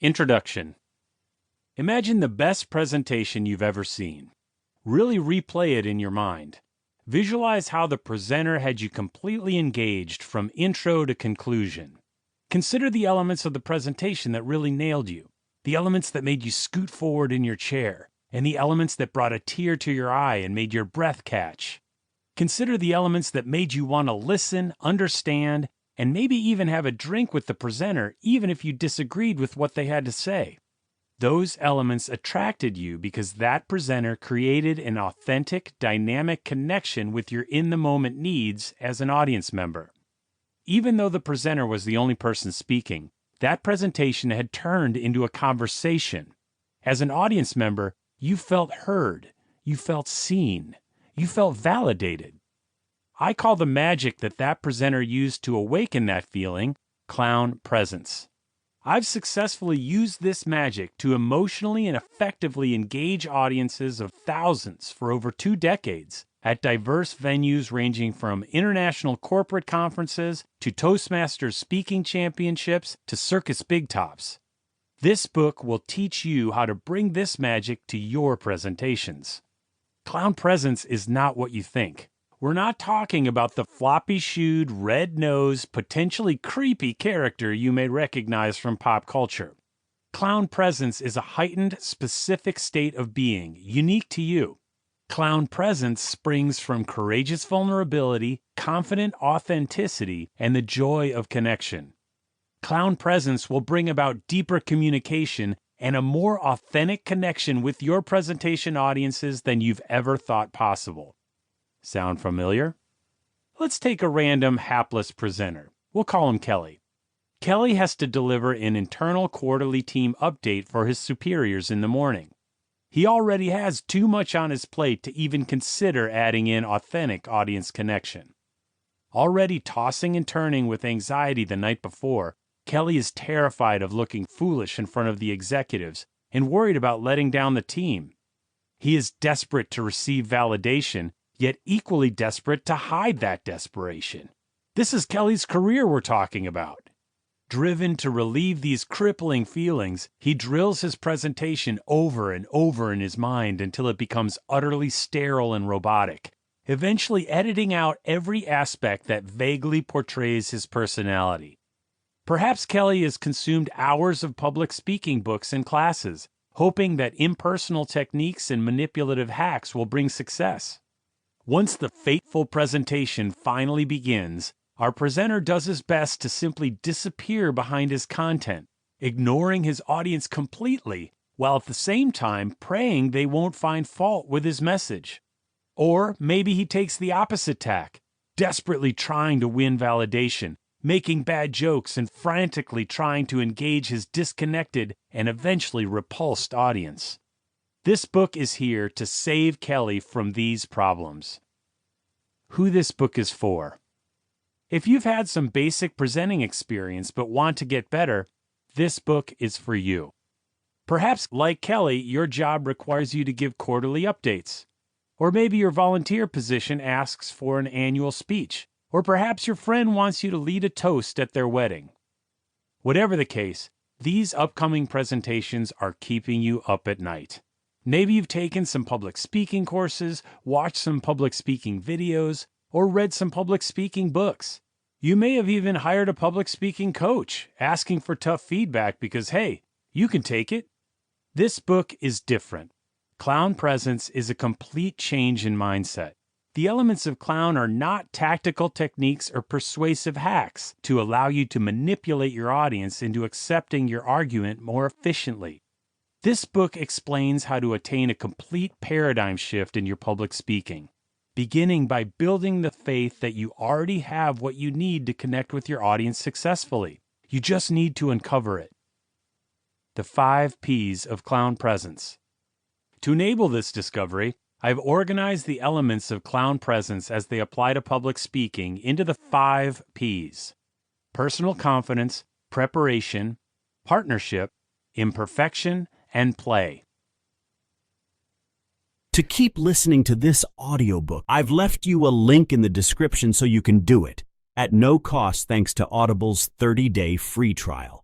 Introduction. Imagine the best presentation you've ever seen. Really replay it in your mind. Visualize how the presenter had you completely engaged from intro to conclusion. Consider the elements of the presentation that really nailed you, the elements that made you scoot forward in your chair, and the elements that brought a tear to your eye and made your breath catch. Consider the elements that made you want to listen, understand, and maybe even have a drink with the presenter, even if you disagreed with what they had to say. Those elements attracted you because that presenter created an authentic, dynamic connection with your in-the-moment needs as an audience member. Even though the presenter was the only person speaking, that presentation had turned into a conversation. As an audience member, you felt heard, you felt seen, you felt validated. I call the magic that presenter used to awaken that feeling clown presence. I've successfully used this magic to emotionally and effectively engage audiences of thousands for over 2 decades at diverse venues ranging from international corporate conferences to Toastmasters speaking championships to circus big tops. This book will teach you how to bring this magic to your presentations. Clown presence is not what you think. We're not talking about the floppy-shoed, red-nosed, potentially creepy character you may recognize from pop culture. Clown presence is a heightened, specific state of being, unique to you. Clown presence springs from courageous vulnerability, confident authenticity, and the joy of connection. Clown presence will bring about deeper communication and a more authentic connection with your presentation audiences than you've ever thought possible. Sound familiar? Let's take a random hapless presenter. We'll call him Kelly. Kelly has to deliver an internal quarterly team update for his superiors in the morning. He already has too much on his plate to even consider adding in authentic audience connection. Already tossing and turning with anxiety the night before, Kelly is terrified of looking foolish in front of the executives and worried about letting down the team. He is desperate to receive validation, yet equally desperate to hide that desperation. This is Kelly's career we're talking about. Driven to relieve these crippling feelings, he drills his presentation over and over in his mind until it becomes utterly sterile and robotic, eventually editing out every aspect that vaguely portrays his personality. Perhaps Kelly has consumed hours of public speaking books and classes, hoping that impersonal techniques and manipulative hacks will bring success. Once the fateful presentation finally begins, our presenter does his best to simply disappear behind his content, ignoring his audience completely, while at the same time praying they won't find fault with his message. Or maybe he takes the opposite tack, desperately trying to win validation, making bad jokes and frantically trying to engage his disconnected and eventually repulsed audience. This book is here to save Kelly from these problems. Who this book is for. If you've had some basic presenting experience but want to get better, this book is for you. Perhaps, like Kelly, your job requires you to give quarterly updates. Or maybe your volunteer position asks for an annual speech. Or perhaps your friend wants you to lead a toast at their wedding. Whatever the case, these upcoming presentations are keeping you up at night. Maybe you've taken some public speaking courses, watched some public speaking videos, or read some public speaking books. You may have even hired a public speaking coach, asking for tough feedback because, hey, you can take it. This book is different. Clown presence is a complete change in mindset. The elements of clown are not tactical techniques or persuasive hacks to allow you to manipulate your audience into accepting your argument more efficiently. This book explains how to attain a complete paradigm shift in your public speaking, beginning by building the faith that you already have what you need to connect with your audience successfully. You just need to uncover it. The 5 P's of clown presence. To enable this discovery, I've organized the elements of clown presence as they apply to public speaking into the 5 P's: personal confidence, preparation, partnership, imperfection, and play. To keep listening to this audiobook, I've left you a link in the description so you can do it, at no cost thanks to Audible's 30-day free trial.